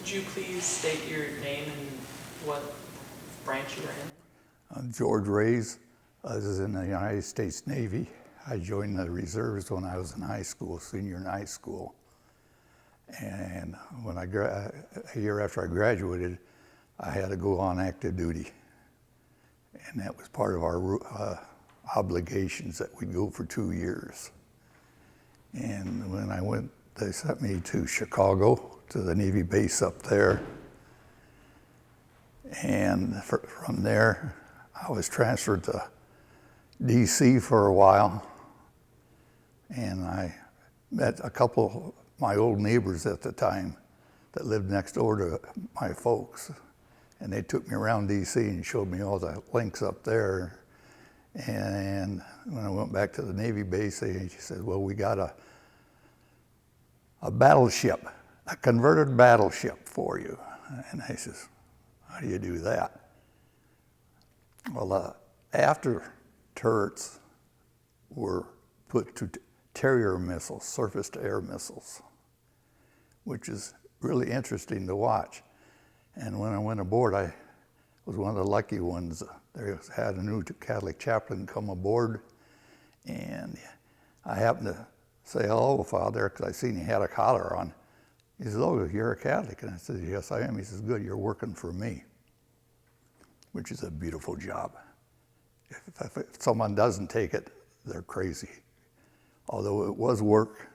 Could you please state your name and what branch you were in? I'm George Raes. I was in the United States Navy. I joined the reserves when I was in high school, senior in high school. And when a year after I graduated, I had to go on active duty. And that was part of our obligations that we'd go for 2 years. And when I went, they sent me to Chicago, to the Navy base up there. And from there, I was transferred to DC for a while. And I met a couple of my old neighbors at the time that lived next door to my folks. And they took me around DC and showed me all the links up there. And when I went back to the Navy base, they said, well, we got a battleship, a converted battleship for you. And I says, how do you do that? Well, after turrets were put to Terrier missiles, surface-to-air missiles, which is really interesting to watch. And when I went aboard, I was one of the lucky ones. They had a new Catholic chaplain come aboard, and I happened to say hello, Father, because I seen he had a collar on. He says, oh, you're a Catholic? And I said, yes, I am. He says, good, you're working for me, which is a beautiful job. If someone doesn't take it, they're crazy. Although it was work,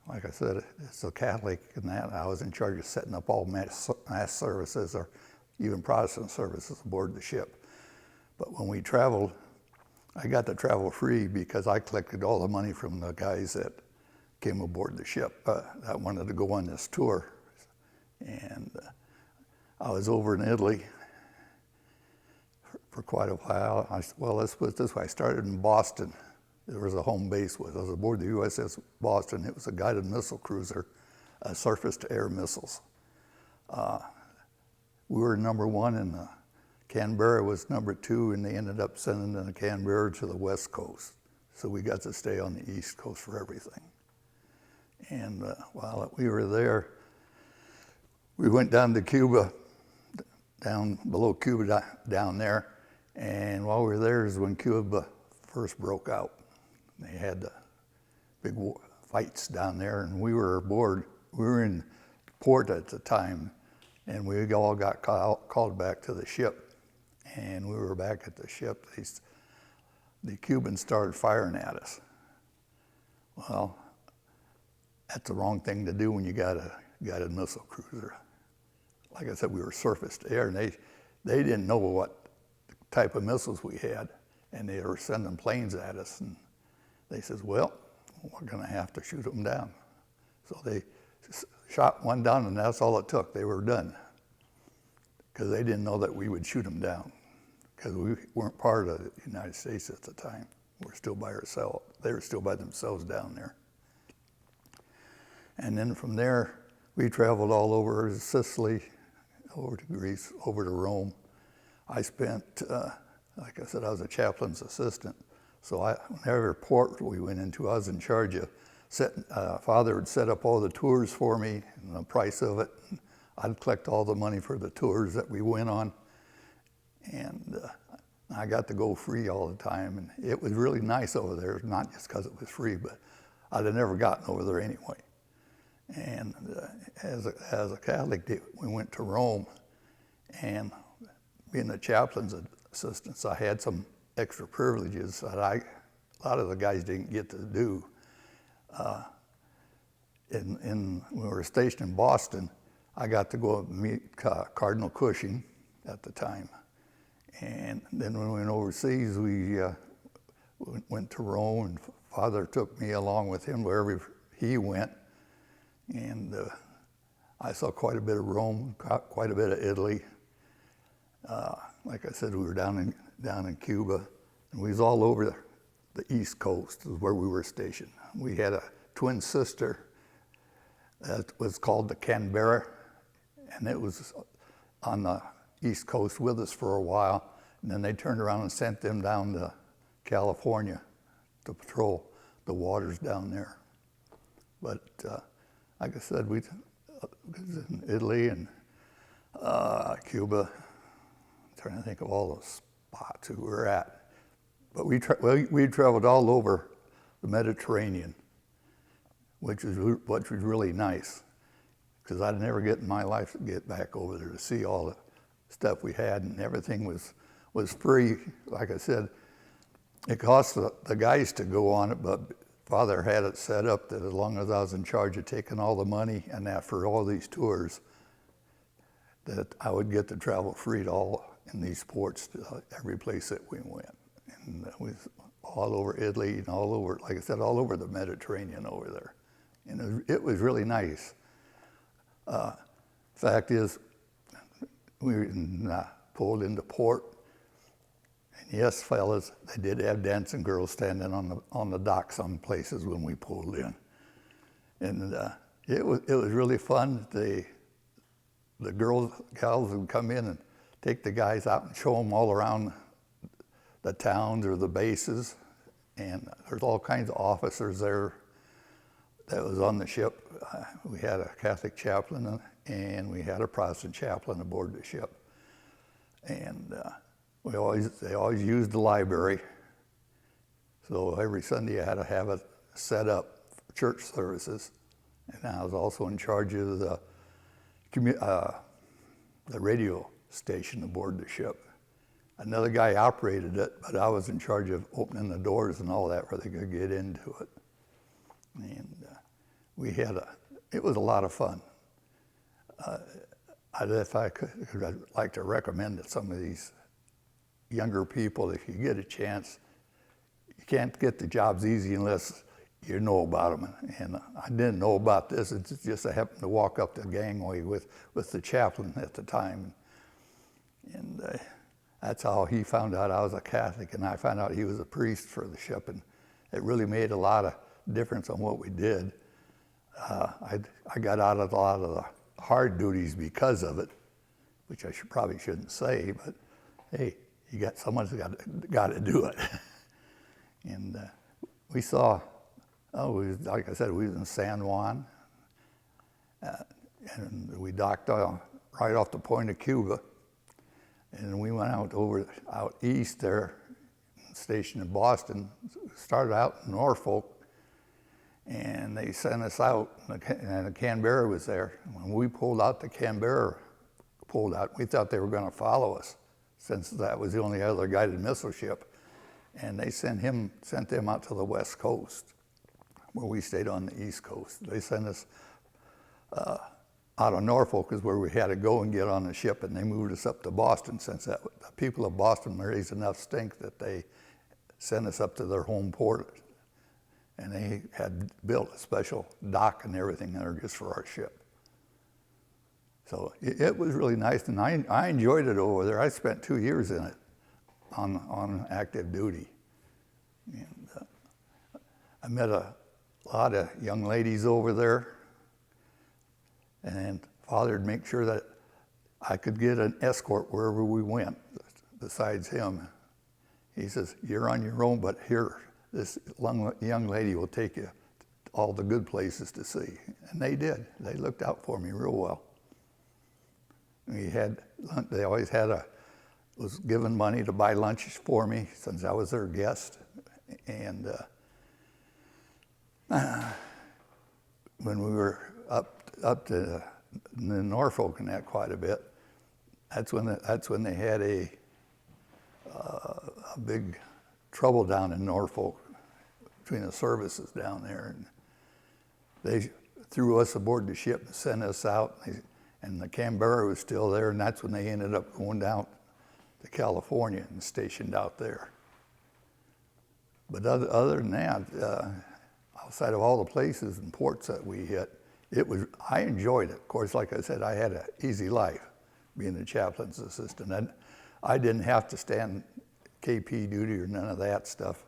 like I said, it's a Catholic, and that I was in charge of setting up all mass services or even Protestant services aboard the ship. But when we traveled, I got to travel free because I collected all the money from the guys that came aboard the ship that wanted to go on this tour. And I was over in Italy for quite a while. Well, let's put it this way. I started in Boston. There was a home base with. I was aboard the USS Boston. It was a guided missile cruiser, surface-to-air missiles. We were number one, and Canberra was number two, and they ended up sending the Canberra to the West Coast. So we got to stay on the East Coast for everything. And while we were there, we went down to Cuba, down below Cuba down there. And while we were there is when Cuba first broke out. They had the big fights down there, and we were aboard. We were in port at the time, and we all got called back to the ship. And we were back at the ship. The Cubans started firing at us. Well, that's the wrong thing to do when you got a guided missile cruiser. Like I said, we were surface to air, and they didn't know what type of missiles we had, and they were sending planes at us. And they says, well, we're going to have to shoot them down. So they shot one down, and that's all it took. They were done because they didn't know that we would shoot them down because we weren't part of the United States at the time. We were still by ourselves. They were still by themselves down there. And then from there, we traveled all over Sicily, over to Greece, over to Rome. I spent, like I said, I was a chaplain's assistant. So whenever port we went into, I was in charge of Father would set up all the tours for me and the price of it. I'd collect all the money for the tours that we went on. And I got to go free all the time. And it was really nice over there, not just because it was free, but I'd have never gotten over there anyway. And as a Catholic, we went to Rome, and being the chaplain's assistant, I had some extra privileges that a lot of the guys didn't get to do. When we were stationed in Boston, I got to go meet Cardinal Cushing at the time. And then when we went overseas, we went to Rome, and Father took me along with him wherever he went. And I saw quite a bit of Rome, quite a bit of Italy. Like I said, we were down in Cuba, and we was all over the East Coast is where we were stationed. We had a twin sister that was called the Canberra, and it was on the East Coast with us for a while, and then they turned around and sent them down to California to patrol the waters down there. But like I said, we was in Italy and Cuba. I'm trying to think of all the spots we were at. But we traveled all over the Mediterranean, which was really nice, because I'd never get in my life to get back over there to see all the stuff we had, and everything was free. Like I said, it cost the guys to go on it, but Father had it set up that as long as I was in charge of taking all the money and that for all these tours, that I would get to travel free to all in these ports to every place that we went. And it was all over Italy and all over, like I said, all over the Mediterranean over there. And it was really nice. Fact is, we pulled into port, and yes, fellas, they did have dancing girls standing on the dock some places when we pulled in. And it was really fun. The gals would come in and take the guys out and show them all around the towns or the bases. And there's all kinds of officers there that was on the ship. We had a Catholic chaplain and we had a Protestant chaplain aboard the ship. And they always used the library. So every Sunday I had to have it set up for church services. And I was also in charge of the radio station aboard the ship. Another guy operated it, but I was in charge of opening the doors and all that where they could get into it. And it was a lot of fun. If I could, I'd like to recommend that some of these younger people, if you get a chance, you can't get the jobs easy unless you know about them. And I didn't know about this. It's just I happened to walk up the gangway with the chaplain at the time. And that's how he found out I was a Catholic, and I found out he was a priest for the ship. And it really made a lot of difference on what we did. I got out of a lot of the hard duties because of it, which I probably shouldn't say, but hey, someone's got to do it. And we saw, like I said, we was in San Juan, and we docked right off the point of Cuba, and we went out east there, stationed in Boston, started out in Norfolk, and they sent us out, and the Canberra was there. When we pulled out, the Canberra pulled out. We thought they were going to follow us, since that was the only other guided missile ship. And they sent them out to the West Coast, where we stayed on the East Coast. They sent us out of Norfolk is where we had to go and get on the ship, and they moved us up to Boston, since the people of Boston raised enough stink that they sent us up to their home port. And they had built a special dock and everything there just for our ship. So it was really nice, and I enjoyed it over there. I spent 2 years in it on active duty. And I met a lot of young ladies over there, and Father would make sure that I could get an escort wherever we went besides him. He says, "You're on your own, but here, this young lady will take you to all the good places to see." And they did. They looked out for me real well. They always was giving money to buy lunch for me since I was their guest. And when we were up to Norfolk and that quite a bit, that's when they had a big trouble down in Norfolk between the services down there, and they threw us aboard the ship and sent us out, and the Canberra was still there, and that's when they ended up going down to California and stationed out there. But other than that, outside of all the places and ports that we hit, I enjoyed it. Of course, like I said, I had an easy life being a chaplain's assistant, and I didn't have to stand KP duty or none of that stuff.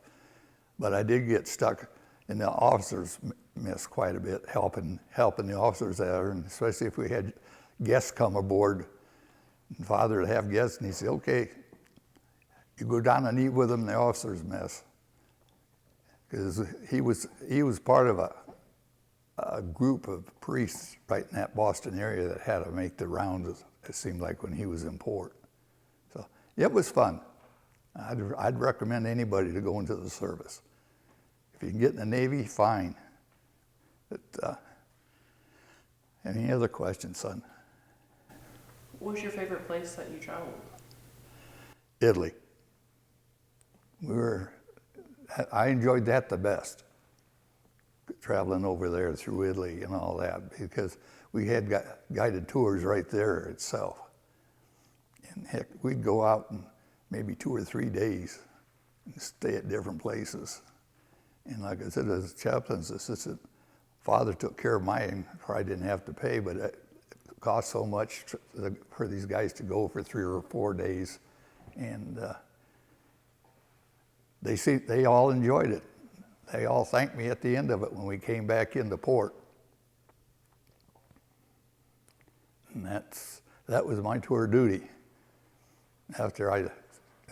But I did get stuck in the officers' mess quite a bit, helping the officers there, and especially if we had guests come aboard. And Father would have guests, and he'd say, "Okay, you go down and eat with them in the officers' mess," because he was part of a group of priests right in that Boston area that had to make the rounds it seemed like, when he was in port. So it was fun. I'd recommend anybody to go into the service. If you can get in the Navy, fine. But, any other questions, son? What was your favorite place that you traveled? Italy. I enjoyed that the best, traveling over there through Italy and all that, because we had guided tours right there itself. And heck, we'd go out and maybe 2 or 3 days and stay at different places. And like I said, as chaplain's assistant, Father took care of mine, or I didn't have to pay, but it cost so much for these guys to go for 3 or 4 days. And they all enjoyed it. They all thanked me at the end of it when we came back into port. And that was my tour duty. And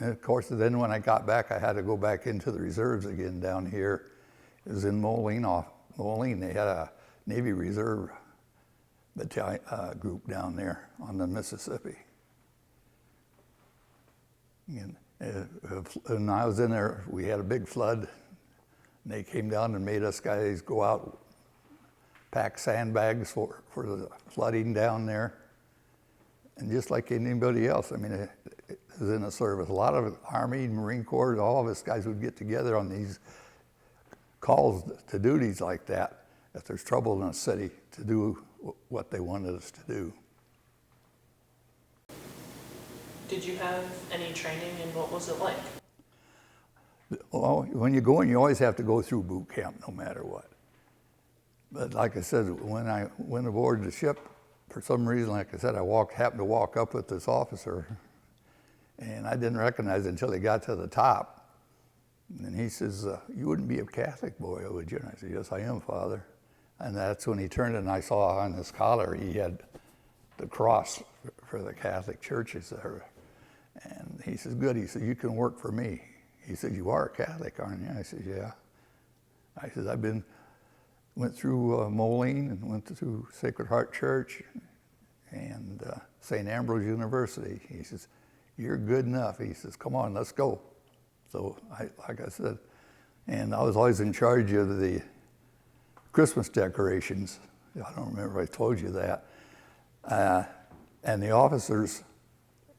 of course, then when I got back, I had to go back into the reserves again down here. It was in Moline. They had a Navy Reserve battalion group down there on the Mississippi. And when I was in there, we had a big flood. And they came down and made us guys go out, pack sandbags for the flooding down there. And just like anybody else, I mean, it was in the service. A lot of Army, Marine Corps, all of us guys would get together on these calls to duties like that, if there's trouble in a city, to do what they wanted us to do. Did you have any training, and what was it like? Well, when you go in, you always have to go through boot camp, no matter what. But like I said, when I went aboard the ship, for some reason, like I said, happened to walk up with this officer, and I didn't recognize it until he got to the top. And he says, "You wouldn't be a Catholic boy, would you?" And I said, "Yes, I am, Father." And that's when he turned and I saw on his collar he had the cross for the Catholic churches there. And he says, "Good." He said, "You can work for me." He said, "You are a Catholic, aren't you?" I said, "Yeah." I said, went through Moline and went through Sacred Heart Church and St. Ambrose University. He says, "You're good enough." He says, "Come on, let's go." So, like I said, and I was always in charge of the Christmas decorations. I don't remember if I told you that. And the officers,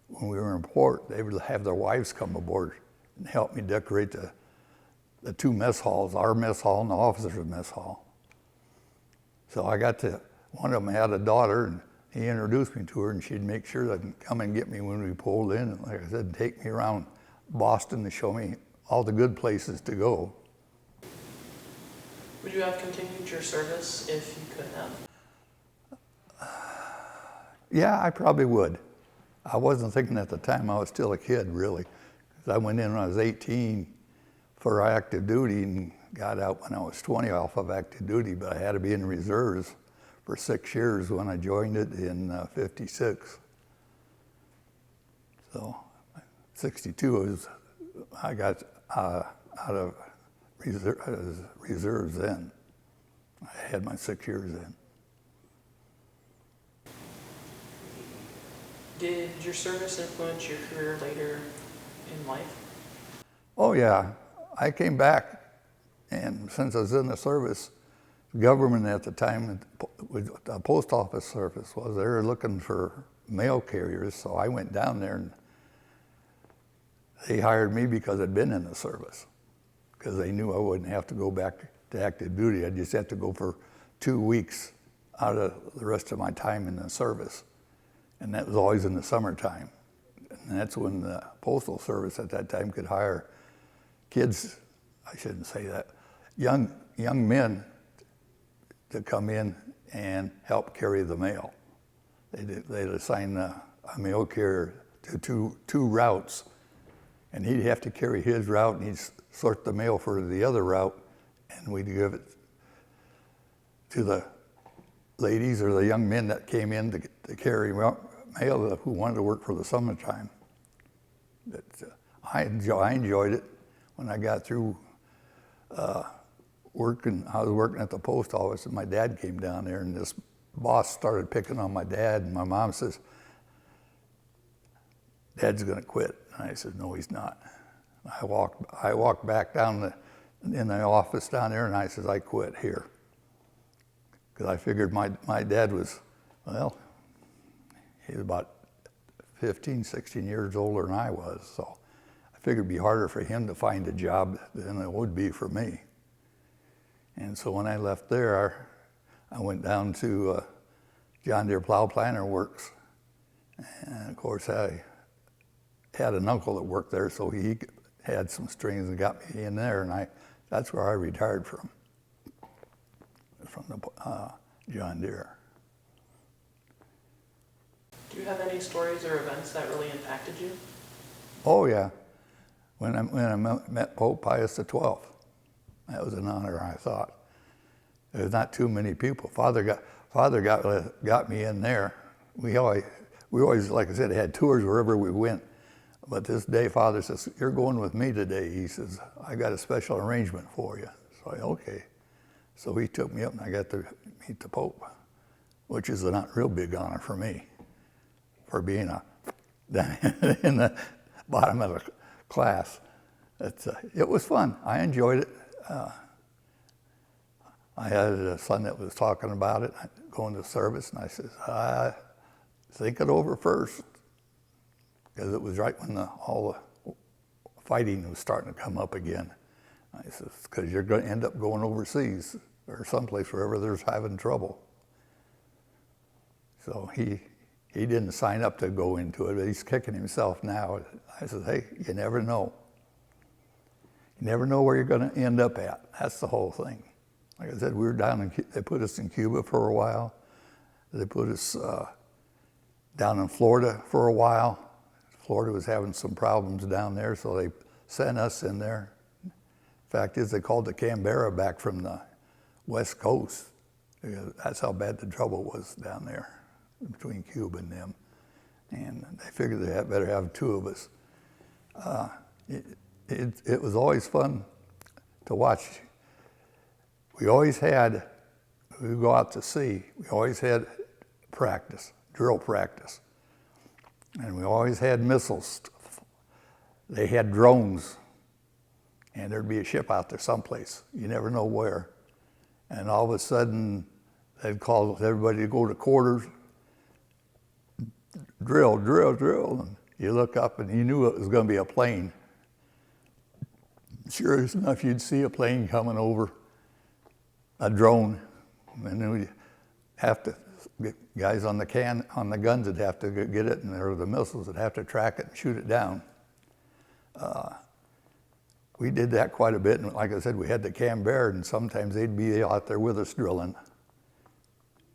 when we were in port, they would have their wives come aboard and help me decorate the 2 mess halls, our mess hall and the officers' mess hall. So one of them had a daughter, and he introduced me to her, and she'd make sure that come and get me when we pulled in, and like I said, take me around Boston to show me all the good places to go. Would you have continued your service if you could have? Yeah, I probably would. I wasn't thinking at the time, I was still a kid, really. 'Cause I went in when I was 18 for active duty and got out when I was 20 off of active duty, but I had to be in the reserves for 6 years when I joined it in 56. So 62 I got out of reserves then. I had my 6 years in. Did your service influence your career later in life? Oh yeah, I came back, and since I was in the service, government at the time, the post office service was, they were looking for mail carriers, so I went down there and they hired me because I'd been in the service, because they knew I wouldn't have to go back to active duty. I just had to go for 2 weeks out of the rest of my time in the service. And that was always in the summertime. And that's when the Postal Service at that time could hire kids, I shouldn't say that, young men to come in and help carry the mail. They'd assign a mail carrier to two routes, and he'd have to carry his route, and he'd sort the mail for the other route, and we'd give it to the ladies or the young men that came in to carry mail who wanted to work for the summertime. But I enjoyed it. When I got through working, I was working at the post office, and my dad came down there, and this boss started picking on my dad, and my mom says, Dad's gonna quit. And I said, no, he's not. I walked back down in the office down there, and I said, I quit here. Because I figured my dad was, well, he was about 15, 16 years older than I was, so I figured it'd be harder for him to find a job than it would be for me. And so when I left there, I went down to John Deere Plow Planter Works. And of course, I had an uncle that worked there, so he had some strings and got me in there, and that's where I retired from the John Deere. Do you have any stories or events that really impacted you? Oh yeah, when I met Pope Pius XII, that was an honor. I thought there's not too many people. Father got me in there. We always, like I said, had tours wherever we went. But this day, Father says, "You're going with me today." He says, "I got a special arrangement for you." So I, okay. So he took me up, and I got to meet the Pope, which is a not real big honor for me, for being in the bottom of the class. It was fun. I enjoyed it. I had a son that was talking about it, going to service, and I said, think it over first, because it was right when all the fighting was starting to come up again. I said, because you're going to end up going overseas or someplace wherever there's having trouble. So he didn't sign up to go into it, but he's kicking himself now. I said, hey, you never know. You never know where you're going to end up at. That's the whole thing. Like I said, we were they put us in Cuba for a while. They put us down in Florida for a while. Florida was having some problems down there, so they sent us in there. Fact is, they called the Canberra back from the West Coast. That's how bad the trouble was down there between Cuba and them. And they figured they had better have two of us. It was always fun to watch. We always had, we would go out to sea, we always had practice, drill practice. And we always had missiles. They had drones. And there'd be a ship out there someplace. You never know where. And all of a sudden, they'd call everybody to go to quarters. Drill, drill, drill. And you look up and you knew it was going to be a plane. Sure enough, you'd see a plane coming over, a drone. And then we'd have to, guys on the guns would have to get it, and there were the missiles that have to track it and shoot it down. We did that quite a bit, and like I said, we had the Canberra, and sometimes they'd be out there with us drilling.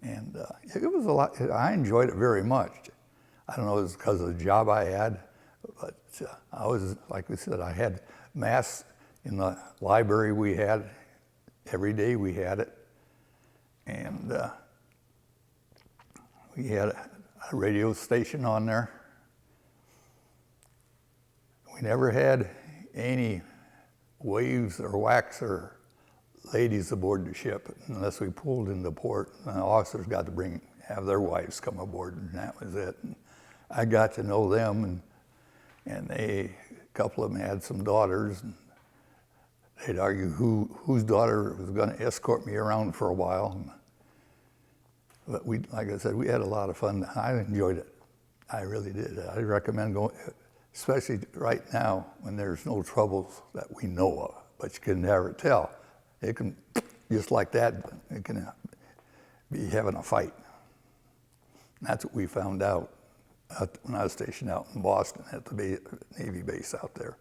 And it was a lot. I enjoyed it very much. I don't know if it was because of the job I had, but I was, like we said, I had mass in the library we had. Every day we had it. And we had a radio station on there. We never had any waves or whacks or ladies aboard the ship unless we pulled into port. And the officers got to have their wives come aboard, and that was it. And I got to know them, and a couple of them had some daughters, and they'd argue whose daughter was going to escort me around for a while. But like I said, we had a lot of fun. I enjoyed it. I really did. I recommend going, especially right now when there's no troubles that we know of, but you can never tell. It can, just like that, it can be having a fight. And that's what we found out when I was stationed out in Boston at the Navy base out there.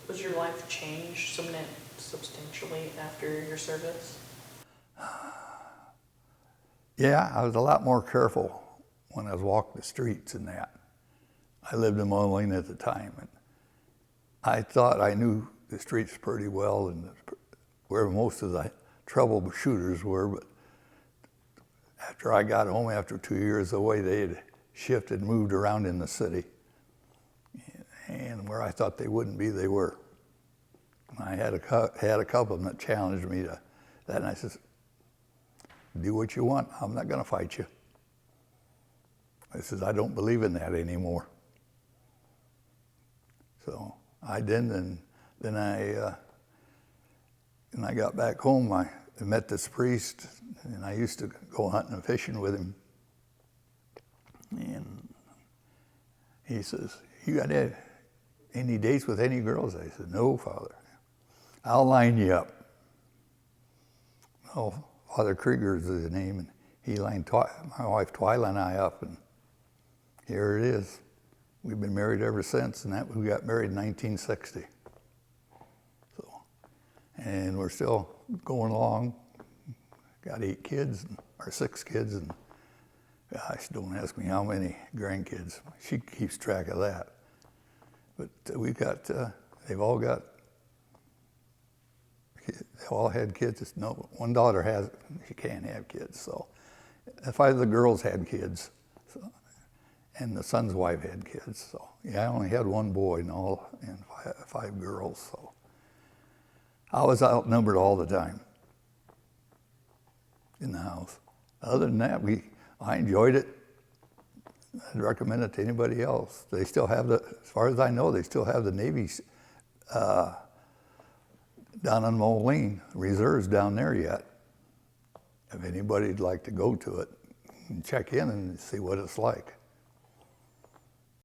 Was your life changed substantially after your service? Yeah, I was a lot more careful when I was walking the streets and that. I lived in Moline at the time, and I thought I knew the streets pretty well and where most of the troubleshooters were, but after I got home after 2 years away, they had shifted, moved around in the city. And where I thought they wouldn't be, they were. I had a couple of them that challenged me to that, and I said, do what you want. I'm not going to fight you. I says, I don't believe in that anymore. So I didn't, and then when I got back home, I met this priest, and I used to go hunting and fishing with him. And he says, you got any dates with any girls? I said, no, Father. I'll line you up. Oh, Father Krieger's his name, and he lined my wife Twyla and I up, and here it is. We've been married ever since, and we got married in 1960. So, and we're still going along. Got 8 kids, or 6 kids, and gosh, don't ask me how many grandkids. She keeps track of that. But we got, they've all had kids. No, one daughter she can't have kids. So 5 of the girls had kids, so, and the son's wife had kids. So yeah, I only had 1 boy and 5 girls. So I was outnumbered all the time in the house. Other than that, I enjoyed it. I'd recommend it to anybody else. They still have as far as I know, they still have the Navy down on Moline, reserves down there yet. If anybody'd like to go to it and check in and see what it's like.